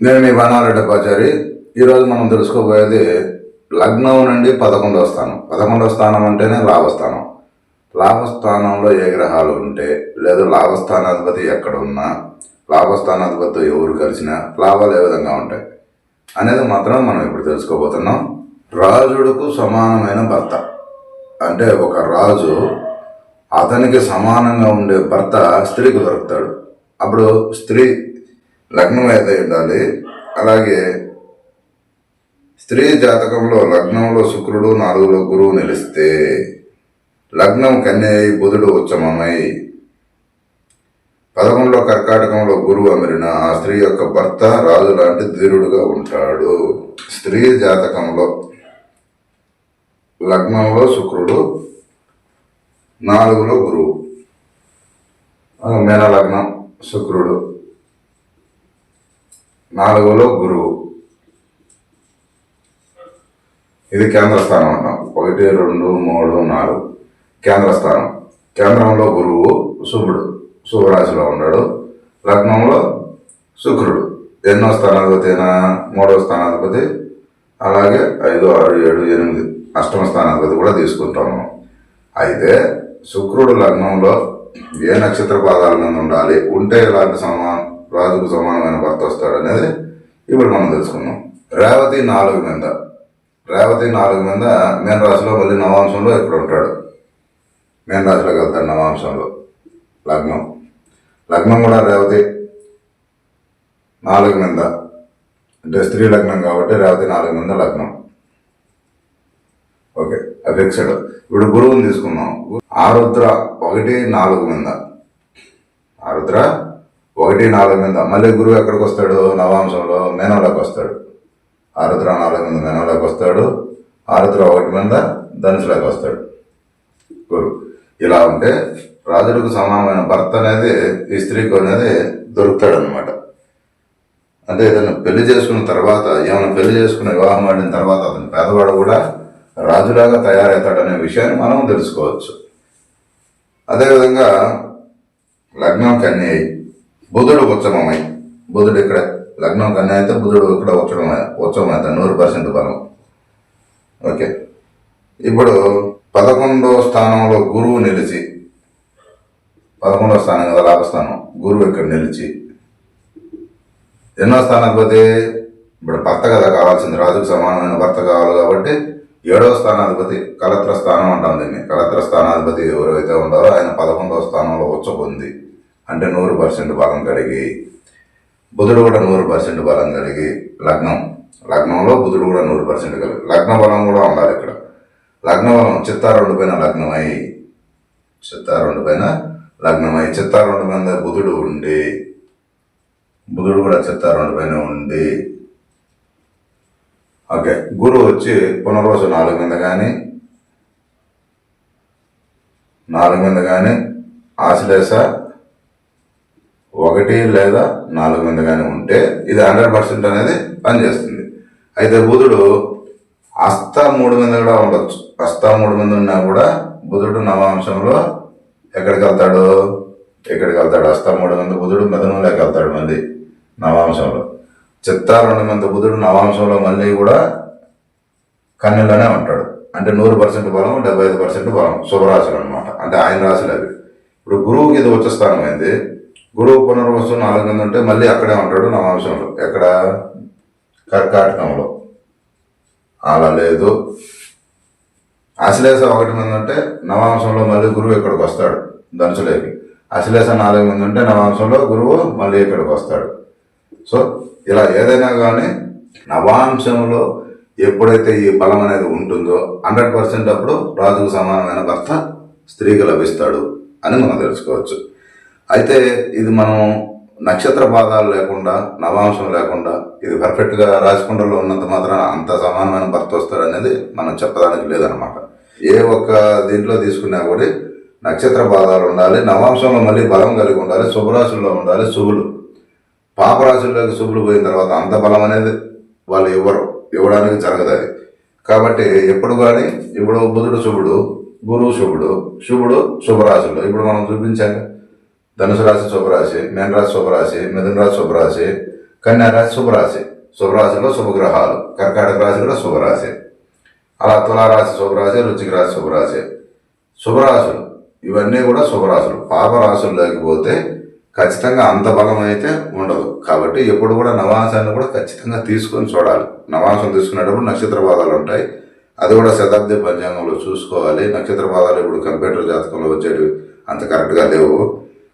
నేను మీ బాణారెడ్డిపాచారి. ఈరోజు మనం తెలుసుకోబోయేది లగ్నం నుండి 11వ స్థానం. 11వ స్థానం అంటేనే లాభస్థానం. లాభస్థానంలో ఏ గ్రహాలు ఉంటే, లేదా లాభస్థానాధిపతి ఎక్కడ ఉన్నా, లాభస్థానాధిపతితో ఎవరు కలిసినా లాభాలు ఏ విధంగా ఉంటాయి అనేది మాత్రం మనం ఇప్పుడు తెలుసుకోబోతున్నాం. రాజుడుకు సమానమైన భర్త అంటే ఒక రాజు అతనికి సమానంగా ఉండే భర్త స్త్రీకి దొరుకుతాడు. అప్పుడు స్త్రీ లగ్నం అయితే ఉండాలి. అలాగే స్త్రీ జాతకంలో లగ్నంలో శుక్రుడు 4లో గురువు నిలిస్తే, లగ్నం కన్య అయి బుధుడు ఉచ్చమమై 11లో కర్కాటకంలో గురువు అమిరిన ఆ స్త్రీ యొక్క భర్త రాజు లాంటి ధీరుడుగా ఉంటాడు. స్త్రీ జాతకంలో లగ్నంలో శుక్రుడు 4లో గురువు, మేన లగ్నం శుక్రుడు 4లో గురువు, ఇది కేంద్ర స్థానం అంటాం. 1, 2, 3, 4 కేంద్ర స్థానం. కేంద్రంలో గురువు శుభుడు శుభరాశిలో ఉన్నాడు. లగ్నంలో శుక్రుడు ఎన్నో స్థానాధిపతి అయినా 3వ స్థానాధిపతి, అలాగే 5, 6, 7, 8 అష్టమ స్థానాధిపతి కూడా తీసుకుంటాం మనం. అయితే శుక్రుడు లగ్నంలో ఏ నక్షత్ర పాదాల మీద ఉండాలి, ఉంటే ఇలాంటి రాజుకు సమానమైన భర్త వస్తాడు అనేది ఇప్పుడు మనం తెలుసుకుందాం. రేవతి 4 మీద, రేవతి 4 మీద మేన రాశిలో మళ్ళీ నవాంశంలో ఇక్కడ ఉంటాడు. మేన రాశిలోకి వెళ్తాడు నవాంశంలో. లగ్నం కూడా రేవతి 4 మీద, అంటే స్త్రీ లగ్నం కాబట్టి రేవతి 4 మీద లగ్నం. Okay, fixed. ఇప్పుడు గురువుని తీసుకున్నాం. ఆరుద్ర 1, 4 మీద, ఆరుద్ర 1, 4 మీద మళ్ళీ గురువు ఎక్కడికి వస్తాడు? నవాంశంలో మేనంలోకి వస్తాడు. ఆరుద్ర 4 మీద మేనంలోకి వస్తాడు. ఆరుద్ర 1 మీద ధనుసులోకి వస్తాడు గురువు. ఇలా ఉంటే రాజులకు సమానమైన భర్త అనేది ఈ స్త్రీకి అనేది దొరుకుతాడు అనమాట. అంటే ఏదైనా పెళ్లి చేసుకున్న తర్వాత, ఏమైనా పెళ్లి చేసుకుని వివాహం ఆడిన తర్వాత అతని పేదవాడు కూడా రాజులాగా తయారవుతాడనే విషయాన్ని మనం తెలుసుకోవచ్చు. అదేవిధంగా లగ్నం కన్య అయి బుధుడు ఉచ్చమమై, బుధుడు ఇక్కడ లగ్నం కన్య అయితే బుధుడు ఇక్కడ ఉచ్చమవుతాడు 100% బలం. ఓకే, ఇప్పుడు 11వ స్థానంలో గురువు నిలిచి, 11వ స్థానం కదా లాభస్థానం, గురువు ఇక్కడ నిలిచి ఎన్నో స్థానాధిపతి? ఇప్పుడు భర్త కదా కావాల్సింది, రాజుకు సమానమైన భర్త కావాలి కాబట్టి 7వ స్థానాధిపతి కలత్ర స్థానం అంటాం దీన్ని. కలత్ర స్థానాధిపతి ఎవరైతే ఉన్నారో ఆయన 11వ స్థానంలో ఉచ్చ పొంది, అంటే 100% బలం కలిగి, బుధుడు కూడా 100% బలం కలిగి, లగ్నంలో బుధుడు కూడా 100% కలిగి, లగ్న బలం కూడా ఉండాలి ఇక్కడ. లగ్న బలం చిత్తా 2 పైన లగ్నమై, చిత్తా 2 పైన లగ్నమై, చిత్తా 2 మీద బుధుడు ఉండి, బుధుడు కూడా చిత్తా 2 పైన ఉండి, ఓకే, గురువు వచ్చి పునర్వసు 4 మీద కానీ ఆశ్లేష 1 లేదా 4 మీద కానీ ఉంటే ఇది 100% అనేది పనిచేస్తుంది. అయితే బుధుడు హస్త 3 మీద కూడా ఉండొచ్చు. హస్త 3 మీద ఉన్నా కూడా బుధుడు నవాంశంలో ఎక్కడికి వెళ్తాడు? హస్త 3 మీద బుధుడు మిథునంలోకి వెళ్తాడు మళ్ళీ నవాంశంలో. చిత్తా 2 మీద బుధుడు నవాంశంలో మళ్ళీ కూడా కన్యలోనే ఉంటాడు. అంటే 100% బలం, 75% బలం, శుభరాశులు అనమాట. అంటే ఆయన రాశులు అవి. ఇప్పుడు గురువుకి ఇది ఉచ్చ స్థానం అయింది. గురువు పునర్వసు 4 మీద ఉంటే మళ్ళీ అక్కడే ఉంటాడు నవాంశంలో. ఎక్కడ? కర్కాటకంలో. అలా లేదు. అశ్లేష 1 మీద ఉంటే నవాంశంలో మళ్ళీ గురువు ఇక్కడికి వస్తాడు ధనుసులోకి. అశ్లేష 4 మీద ఉంటే నవాంశంలో గురువు మళ్ళీ ఇక్కడికి వస్తాడు. సో ఇలా ఏదైనా కానీ నవాంశంలో ఎప్పుడైతే ఈ బలం అనేది ఉంటుందో 100% అప్పుడు రాజుకు సమానమైన భర్త స్త్రీకి లభిస్తాడు అని మనం తెలుసుకోవచ్చు. అయితే ఇది మనం నక్షత్ర పాదాలు లేకుండా, నవాంశం లేకుండా, ఇది పర్ఫెక్ట్గా రాశికుండలో ఉన్నంత మాత్రాన అంత సమానమైన భర్త వస్తాడు అనేది మనం చెప్పడానికి లేదనమాట. ఏ ఒక్క దీంట్లో తీసుకున్నా కూడా నక్షత్ర పాదాలు ఉండాలి, నవాంశంలో మళ్ళీ బలం కలిగి ఉండాలి, శుభరాశుల్లో ఉండాలి. శుభులు పాపరాశుల్లోకి శుభులు పోయిన తర్వాత అంత బలం అనేది వాళ్ళు ఇవ్వడానికి జరగదు అది. కాబట్టి ఎప్పుడు కానీ ఇప్పుడు బుధుడు శుభుడు, గురువు శుభుడు శుభరాశుల్లో ఇప్పుడు మనం చూపించాము. ధనుసు రాశి శుభరాశి, మీన రాశి శుభరాశి, మిథున రాశి శుభరాశి, కన్యా రాశి శుభరాశి, శుభరాశిలో శుభగ్రహాలు, కర్కాటక రాశి కూడా శుభరాశి. అలా తులారాశి శుభరాశి, వృశ్చిక రాశి శుభరాశి. శుభరాశులు ఇవన్నీ కూడా శుభరాశులు. పాపరాశులు లేకపోతే ఖచ్చితంగా అంత బలం అయితే ఉండదు. కాబట్టి ఎప్పుడు కూడా నవాంశాన్ని కూడా ఖచ్చితంగా తీసుకొని చూడాలి. నవాంశం తీసుకునేటప్పుడు నక్షత్ర పాదాలు ఉంటాయి, అది కూడా శతాబ్ది పంచాంగంలో చూసుకోవాలి. నక్షత్ర పాదాలు ఇప్పుడు కంప్యూటర్ జాతకంలో వచ్చేవి అంత కరెక్ట్గా లేవు.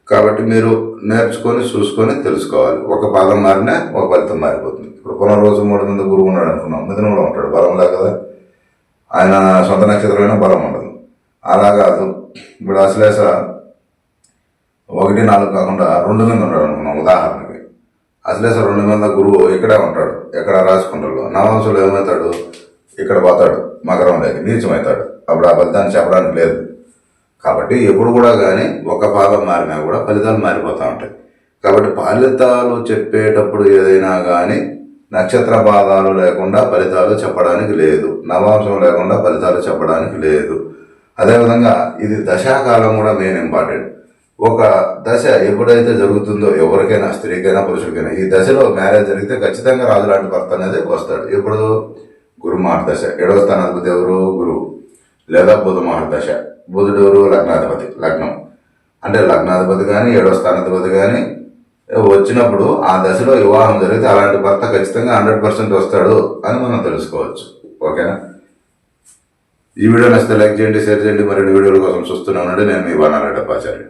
కాబట్టి మీరు నేర్చుకొని చూసుకొని తెలుసుకోవాలి. ఒక పాదం మారినా ఒక ఫలితం మారిపోతుంది. ఇప్పుడు పునర్వసు 3 మంది గురువు ఉన్నాడు అనుకున్నాం, మిథునంలో ఉంటాడు, బలం లే కదా, ఆయన సొంత నక్షత్రమైనా బలం ఉండదు. అలా కాదు, ఇప్పుడు అశ్లేష 1, 4 కాకుండా 2 మీద ఉన్నాడు అనుకున్నాం ఉదాహరణకి. అశ్లేష 2 మీద గురువు ఇక్కడే ఉంటాడు, ఎక్కడ రాసుకుంటాడు. నవాంశంలో ఏమవుతాడు, ఇక్కడ పోతాడు, మకరంలోకి నీచమవుతాడు. అప్పుడు ఆ ఫలితాన్ని చెప్పడానికి లేదు. కాబట్టి ఎప్పుడు కూడా కానీ ఒక పాదం మారినా కూడా ఫలితాలు మారిపోతూ ఉంటాయి. కాబట్టి ఫలితాలు చెప్పేటప్పుడు ఏదైనా కానీ నక్షత్ర పాదాలు లేకుండా ఫలితాలు చెప్పడానికి లేదు, నవాంశం లేకుండా ఫలితాలు చెప్పడానికి లేదు. అదేవిధంగా ఇది దశాకాలం కూడా మెయిన్ ఇంపార్టెంట్. ఒక దశ ఎప్పుడైతే జరుగుతుందో ఎవరికైనా, స్త్రీకైనా పురుషుడికైనా, ఈ దశలో మ్యారేజ్ జరిగితే ఖచ్చితంగా రాజు లాంటి భర్త అనేది వస్తాడు. ఎప్పుడు గురు మహర్దశ, 7వ స్థానాధిపతి ఎవరు, గురువు. లేదా బుధ మహర్దశ, బుధుడు ఎవరు, లగ్నాధిపతి. లగ్నం అంటే లగ్నాధిపతి కానీ 7వ స్థానాధిపతి కానీ వచ్చినప్పుడు ఆ దశలో వివాహం జరిగితే అలాంటి భర్త ఖచ్చితంగా 100% వస్తాడు అని మనం తెలుసుకోవచ్చు. ఓకేనా? ఈ వీడియో నచ్చితే లైక్ చేయండి, షేర్ చేయండి. మరిన్ని వీడియోల కోసం చూస్తూనే ఉండండి. నేను మీ బాణాల డబ్బాచారి.